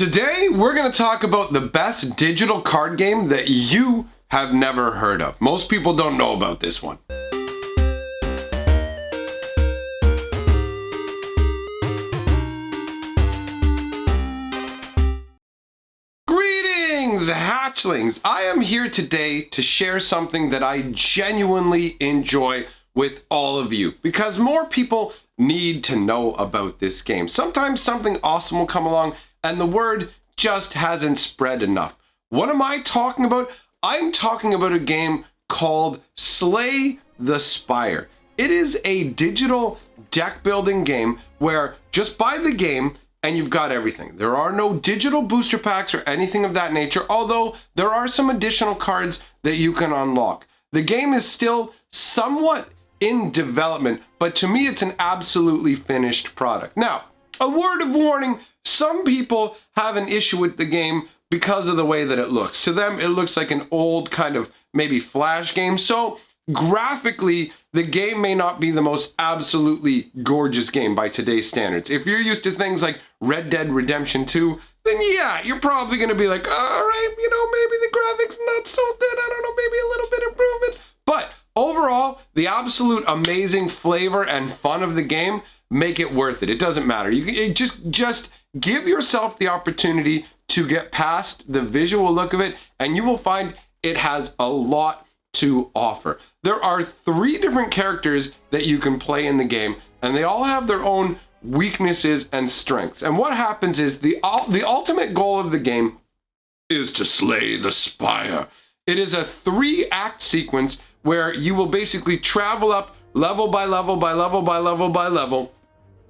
Today, we're going to talk about the best digital card game that you have never heard of. Most people don't know about this one. Greetings, hatchlings! I am here today to share something that I genuinely enjoy with all of you, because more people need to know about this game. Sometimes something awesome will come along and the word just hasn't spread enough. What am I talking about? I'm talking about a game called Slay the Spire. It is a digital deck building game where just buy the game and you've got everything. There are no digital booster packs or anything of that nature, although there are some additional cards that you can unlock. The game is still somewhat in development, but to me it's an absolutely finished product. Now, a word of warning, some people have an issue with the game because of the way that it looks. To them, it looks like an old kind of maybe Flash game. So graphically, the game may not be the most absolutely gorgeous game by today's standards. If you're used to things like Red Dead Redemption 2, then yeah, you're probably going to be like, all right, maybe the graphics not so good. I don't know, maybe a little bit improvement. But overall, the absolute amazing flavor and fun of the game make it worth it. It doesn't matter. You just give yourself the opportunity to get past the visual look of it, and you will find it has a lot to offer. There are 3 different characters that you can play in the game, and they all have their own weaknesses and strengths. And what happens is the ultimate goal of the game is to slay the Spire. It is a 3-act sequence where you will basically travel up level by level by level by level by level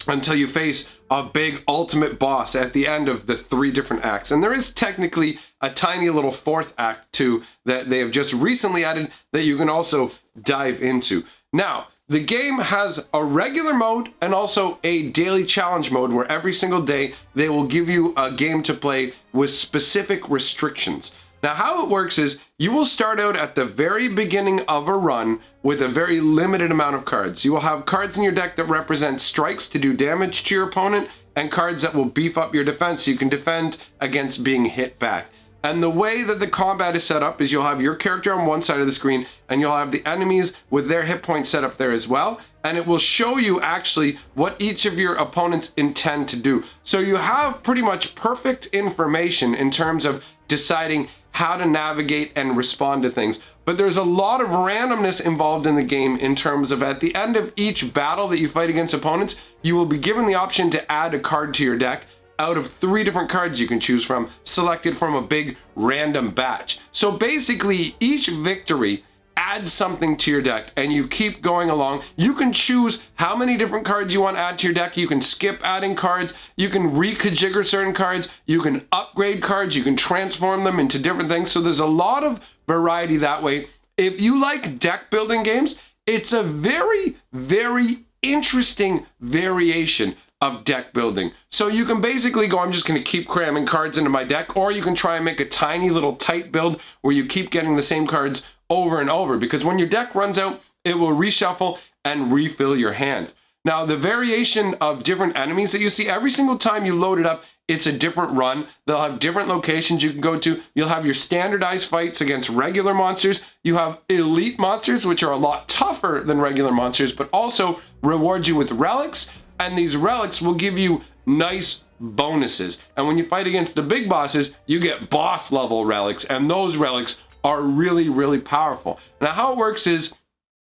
until you face a big ultimate boss at the end of the 3 different acts. And there is technically a tiny little 4th act too that they have just recently added that you can also dive into. Now, the game has a regular mode and also a daily challenge mode where every single day they will give you a game to play with specific restrictions. Now, how it works is you will start out at the very beginning of a run with a very limited amount of cards. You will have cards in your deck that represent strikes to do damage to your opponent and cards that will beef up your defense so you can defend against being hit back. And the way that the combat is set up is you'll have your character on one side of the screen and you'll have the enemies with their hit points set up there as well. And it will show you actually what each of your opponents intend to do. So you have pretty much perfect information in terms of deciding how to navigate and respond to things. But there's a lot of randomness involved in the game in terms of at the end of each battle that you fight against opponents, you will be given the option to add a card to your deck out of 3 different cards you can choose from, selected from a big random batch. So basically, each victory adds something to your deck and you keep going along. You can choose how many different cards you want to add to your deck. You can skip adding cards. You can reconfigure certain cards. You can upgrade cards. You can transform them into different things. So there's a lot of variety that way. If you like deck building games, it's a very, very interesting variation of deck building. So you can basically go, I'm just going to keep cramming cards into my deck, or you can try and make a tiny little tight build where you keep getting the same cards over and over, because when your deck runs out, it will reshuffle and refill your hand. Now, the variation of different enemies that you see, every single time you load it up, it's a different run. They'll have different locations you can go to. You'll have your standardized fights against regular monsters. You have elite monsters, which are a lot tougher than regular monsters, but also reward you with relics, and these relics will give you nice bonuses. And when you fight against the big bosses, you get boss level relics, and those relics are really, really powerful. Now, how it works is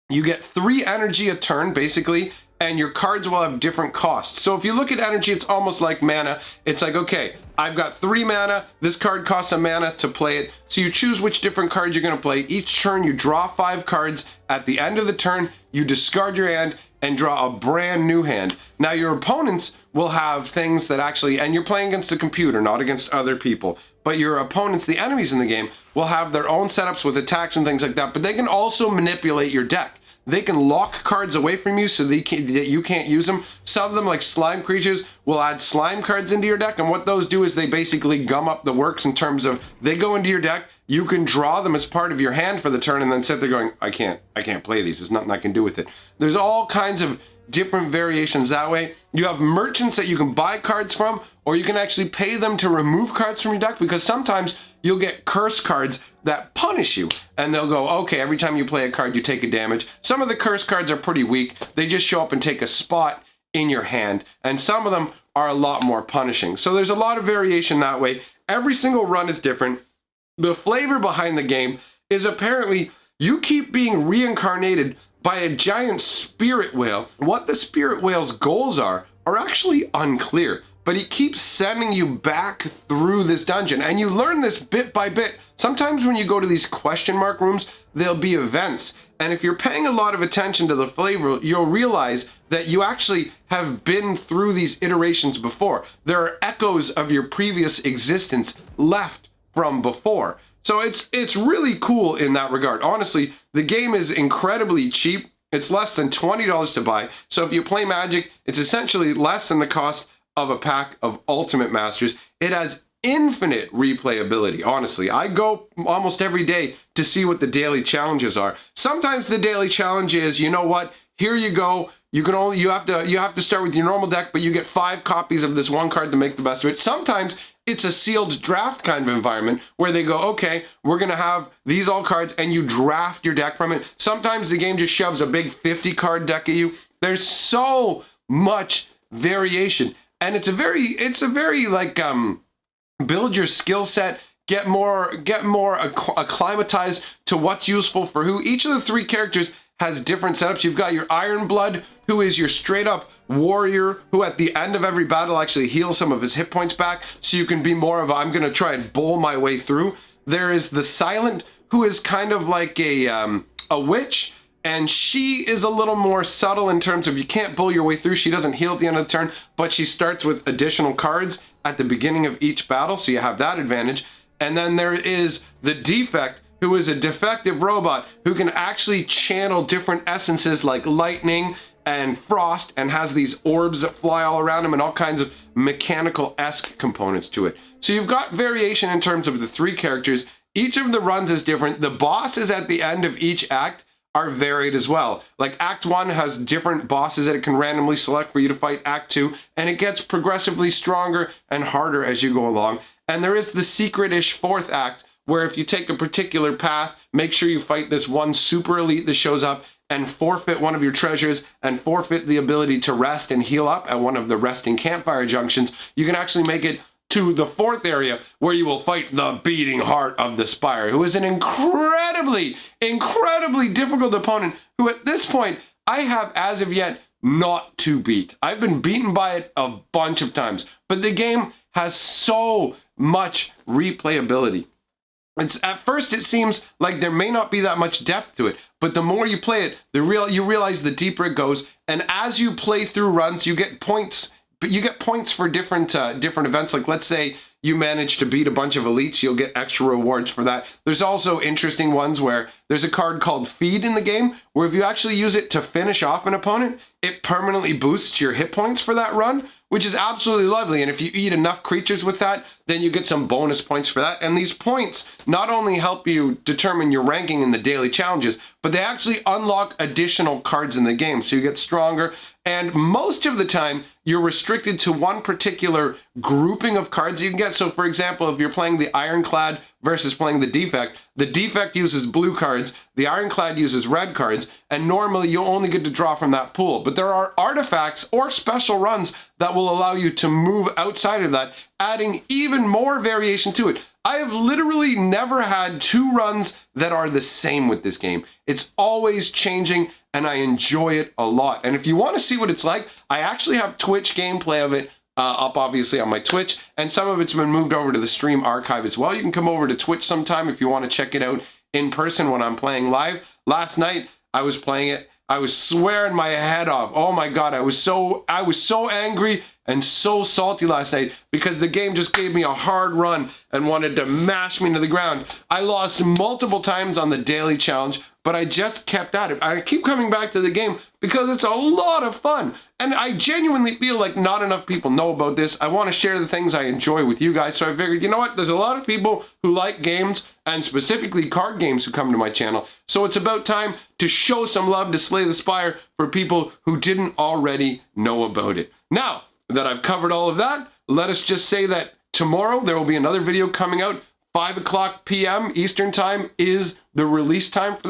you get 3 energy a turn, basically, and your cards will have different costs. So if you look at energy, it's almost like mana. It's like, okay, I've got 3 mana. This card costs a mana to play it. So you choose which different cards you're going to play. Each turn, you draw 5 cards. At the end of the turn, you discard your hand and draw a brand new hand. Now, your opponents will have things that actually, and you're playing against a computer, not against other people, but your opponents, the enemies in the game, will have their own setups with attacks and things like that, but they can also manipulate your deck. They can lock cards away from you so that you can't use them. Some of them, like slime creatures, will add slime cards into your deck, and what those do is they basically gum up the works in terms of they go into your deck, you can draw them as part of your hand for the turn and then sit there going, I can't play these. There's nothing I can do with it. There's all kinds of different variations that way. You have merchants that you can buy cards from, or you can actually pay them to remove cards from your deck, because sometimes you'll get curse cards that punish you, and they'll go, okay, every time you play a card, you take a damage. Some of the curse cards are pretty weak. They just show up and take a spot in your hand, and some of them are a lot more punishing. So there's a lot of variation that way. Every single run is different. The flavor behind the game is apparently you keep being reincarnated by a giant spirit whale. What the spirit whale's goals are actually unclear, but he keeps sending you back through this dungeon, and you learn this bit by bit. Sometimes when you go to these question mark rooms, there'll be events, and if you're paying a lot of attention to the flavor, you'll realize that you actually have been through these iterations before. There are echoes of your previous existence left from before. So it's really cool in that regard. Honestly, the game is incredibly cheap. It's less than $20 to buy. So if you play Magic, it's essentially less than the cost of a pack of Ultimate Masters. It has infinite replayability. Honestly, I go almost every day to see what the daily challenges are. Sometimes the daily challenge is, you know what? Here you go. You have to start with your normal deck, but you get 5 copies of this one card to make the best of it. Sometimes it's a sealed draft kind of environment where they go, okay, we're going to have these all cards, and you draft your deck from it. Sometimes the game just shoves a big 50 card deck at you. There's so much variation, and it's a very like build your skill set, get more acclimatized to what's useful for who. Each of the 3 characters has different setups. You've got your Iron Blood, who is your straight up warrior, who at the end of every battle actually heals some of his hit points back, so you can be more of a, I'm gonna try and bowl my way through. There is the Silent, who is kind of like a witch, and she is a little more subtle in terms of you can't bull your way through. She doesn't heal at the end of the turn, but she starts with additional cards at the beginning of each battle, so you have that advantage. And then there is the Defect, who is a defective robot who can actually channel different essences like lightning and frost, and has these orbs that fly all around him and all kinds of mechanical-esque components to it. So you've got variation in terms of the 3 characters. Each of the runs is different. The bosses at the end of each act are varied as well. Like Act 1 has different bosses that it can randomly select for you to fight Act 2, and it gets progressively stronger and harder as you go along. And there is the secret-ish 4th act, where if you take a particular path, make sure you fight this one super elite that shows up and forfeit one of your treasures and forfeit the ability to rest and heal up at one of the resting campfire junctions. You can actually make it to the 4th area, where you will fight the beating heart of the Spire, who is an incredibly difficult opponent who at this point I have as of yet not to beat. I've been beaten by it a bunch of times, but the game has so much replayability. At first it seems like there may not be that much depth to it, but the more you play it, you realize the deeper it goes. And as you play through runs, you get points. But you get points for different events. Like let's say you manage to beat a bunch of elites, you'll get extra rewards for that. There's also interesting ones where there's a card called Feed in the game, where if you actually use it to finish off an opponent, it permanently boosts your hit points for that run, which is absolutely lovely. And if you eat enough creatures with that, then you get some bonus points for that. And these points not only help you determine your ranking in the daily challenges, but they actually unlock additional cards in the game, so you get stronger. And most of the time, you're restricted to one particular grouping of cards you can get. So for example, if you're playing the Ironclad versus playing the Defect uses blue cards, the Ironclad uses red cards, and normally you'll only get to draw from that pool. But there are artifacts or special runs that will allow you to move outside of that, adding even more variation to it. I have literally never had 2 runs that are the same with this game. It's always changing, and I enjoy it a lot. And if you want to see what it's like, I actually have Twitch gameplay of it up obviously on my Twitch, and some of it's been moved over to the stream archive as well. You can come over to Twitch sometime if you want to check it out in person when I'm playing live. Last night I was playing it. I was swearing my head off. Oh my God, I was so angry and so salty last night because the game just gave me a hard run and wanted to mash me to the ground. I lost multiple times on the daily challenge, but I just kept at it. I keep coming back to the game because it's a lot of fun. And I genuinely feel like not enough people know about this. I want to share the things I enjoy with you guys. So I figured, you know what? There's a lot of people who like games, and specifically card games, who come to my channel. So it's about time to show some love to Slay the Spire for people who didn't already know about it. Now that I've covered all of that, let us just say that tomorrow there will be another video coming out. 5 o'clock p.m. Eastern time is the release time for that.